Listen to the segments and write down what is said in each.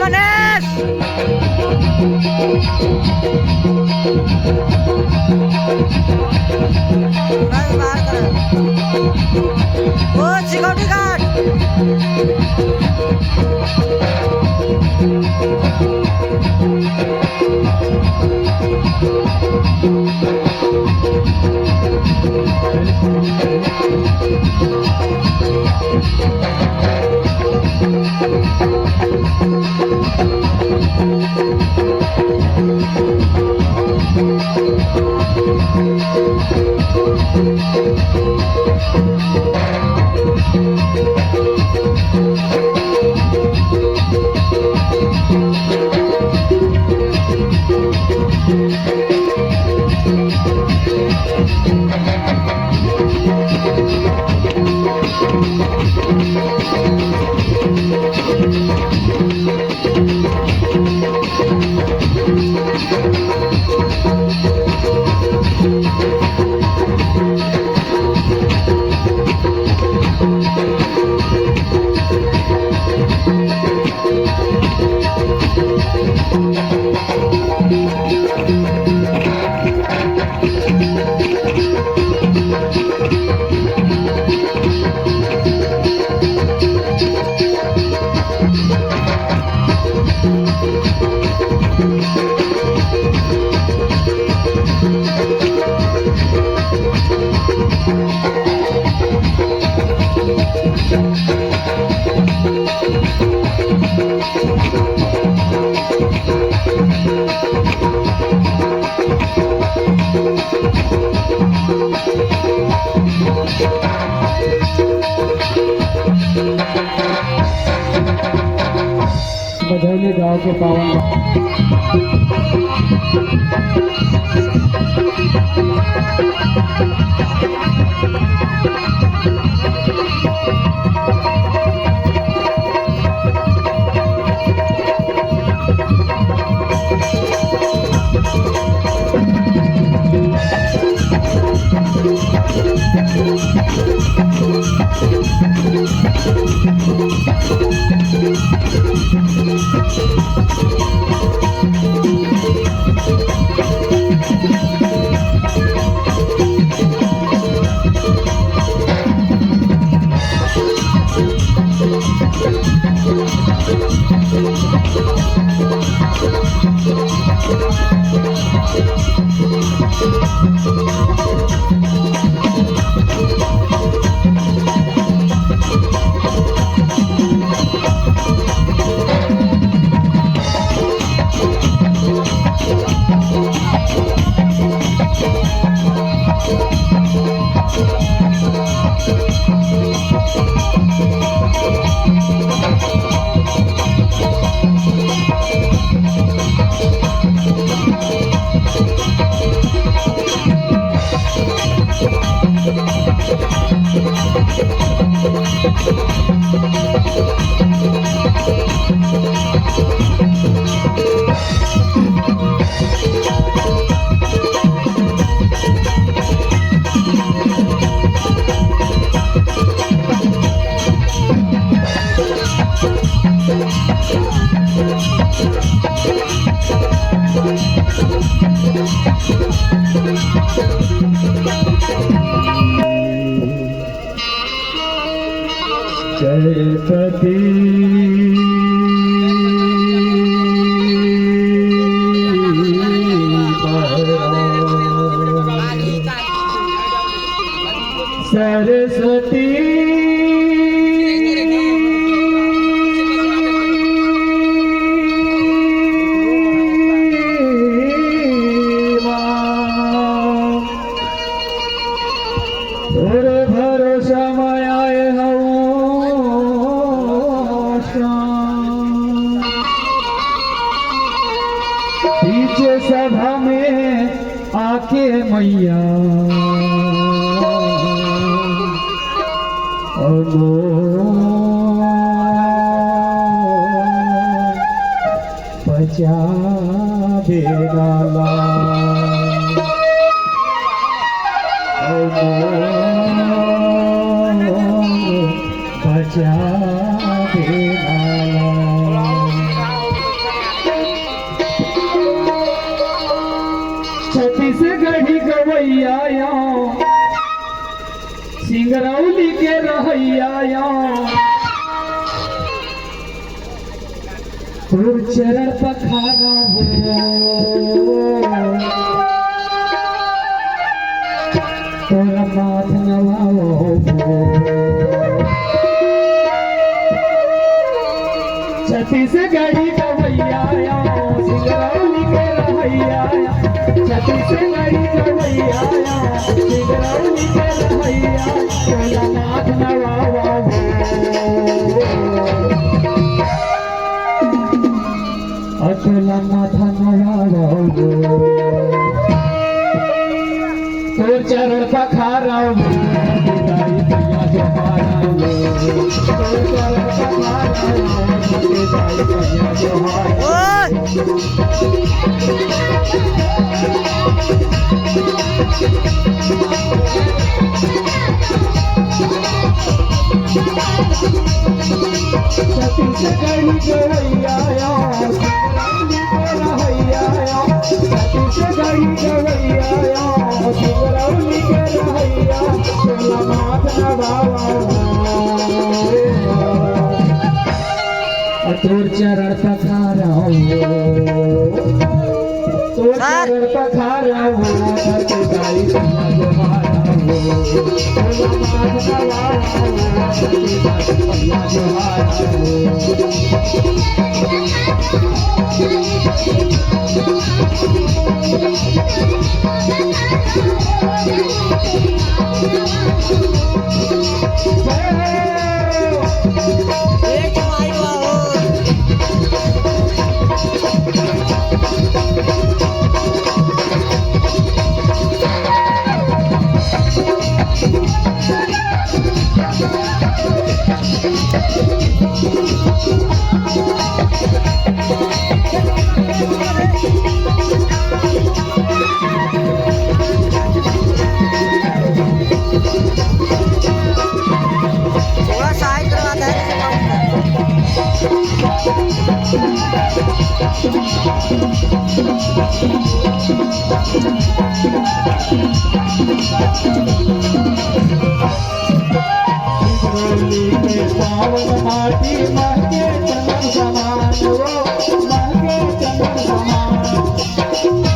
मनीष ओ security guard Badhauli गांव के पावन जयपति सरस्वती भरोसा मायाए पीछे सभा में आके मैया बचा बेगाला तुझ्या देवाला. छत्तीसगढ़ी गवैया सिंगरौली के रहैया तोर चरण पखारा हो तोर माथ नवाओ हो. छत्तीसगढ़ी गवैया सिंगरौली के रहैया छत्तीसगढ़ी गवैया सिंगरौली के रहैया तोर माथ नवाओ अचला माथा नवाओ तोर चरण पखारा हो दाई भैया जोहारा हो तोर चरण पखारा हो दाई भैया जोहारा. छत्तीसगढ़ी गवैया छत्तीसगढ़ी गवैया सिंगरौली के रहैया तोला माथ नवावा तोर चरण पखारा हो तोर चरण पखारा हो दाई भैया जोहारा हो तोला माथ नवावा दाई भैया जोहारा हो. एक माई बाबू थोड़ा साइड करवा सिंगरौली के पावन माटी महके चंदन समान वो महके चंदन समान.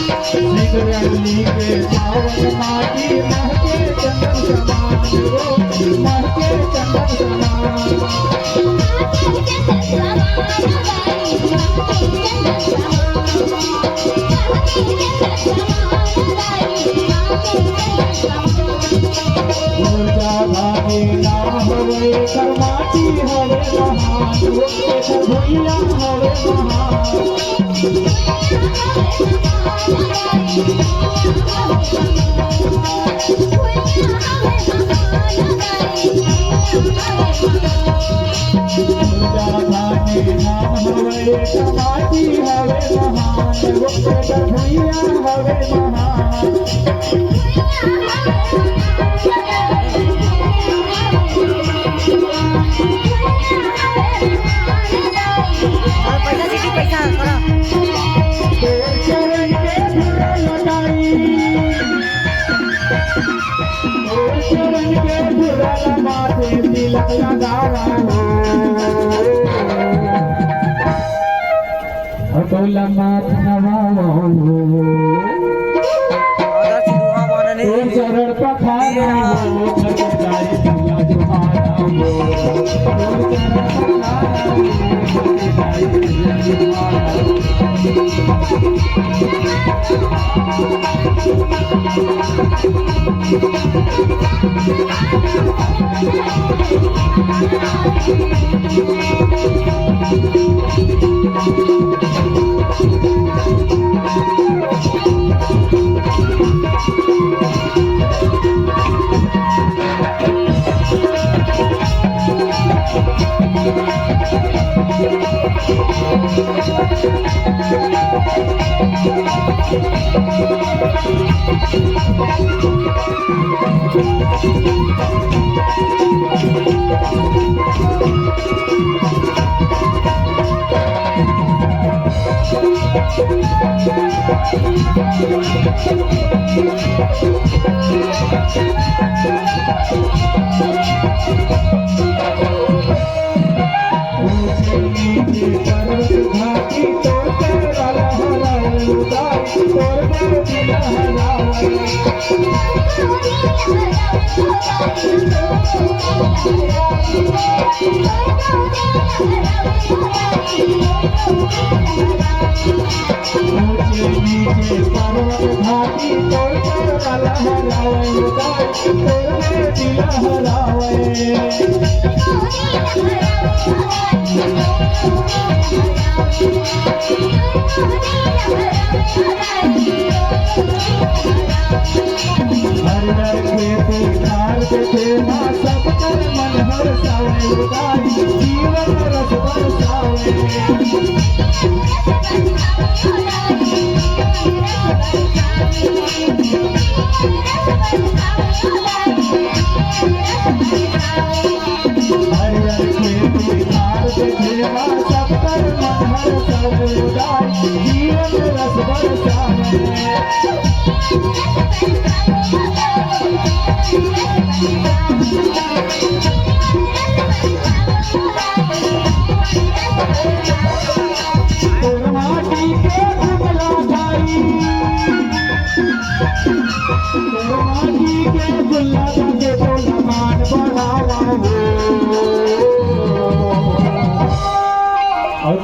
सिंगरौली के पावन माटी महके चंदन समान वो महके चंदन समान. ऊर्जा भागे ना होवे कर माटी होवे महान वो के भैया होवे महान. ऊर्जा भागे ना होवे कर माटी होवे महान वो के भैया होवे महान. पैसा दीदी पैसा करो. तोर चरण के धुरा लगाई तोर चरण के धुरा माथे तिलक लगावा हो तोला माथ नवावा हो तोर चरण पखारा हो दाई भैया जोहारा हो तोर चरण पखारा हो दाई भैया जोहारा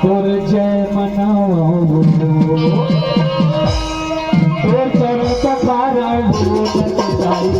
तोर जय मनाओ तोर चरण पखारो तोर चरण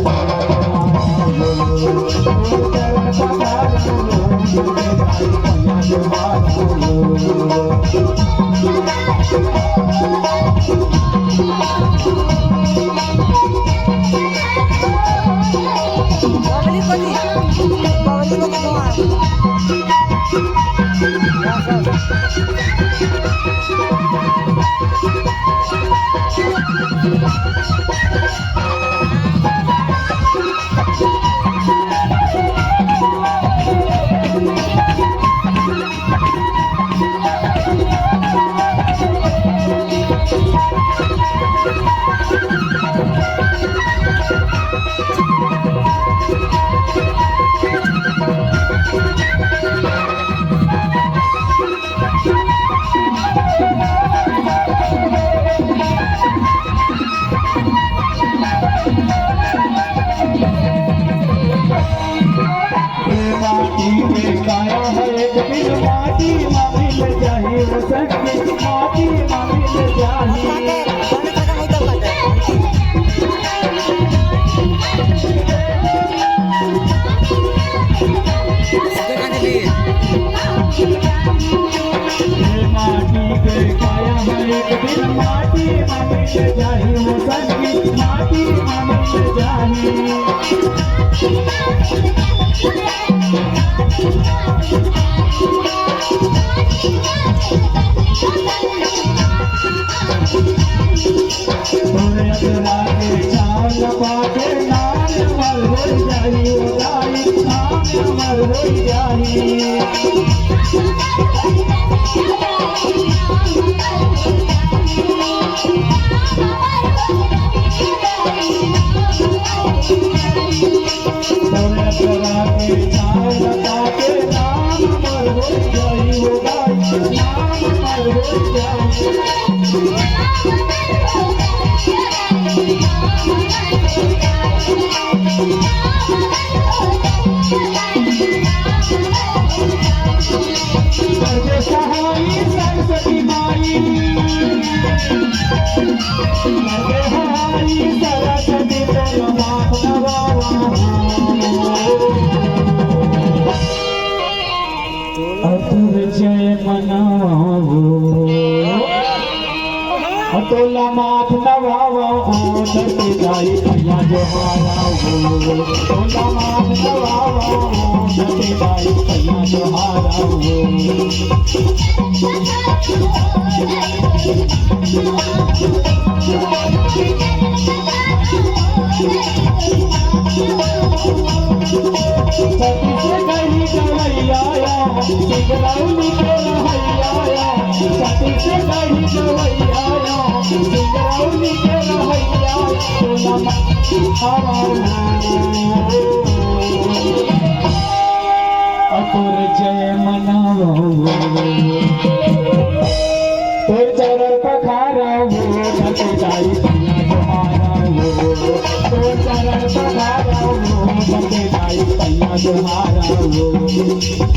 जय तोला माथ नवावा हो धरती जाई भैया जोहारा हो तोला माथ नवावा हो धरती जाई भैया जोहारा सती से गई गवैया सिंगरौली के रहैया सती से गई गवैया सिंगरौली के रहैया तोला तोर जय मनावो तोर चरण पखारा हो धरती जाई भैया जोहारा हो तोर चरण पखारा हो धरती जाई भैया जोहारा हो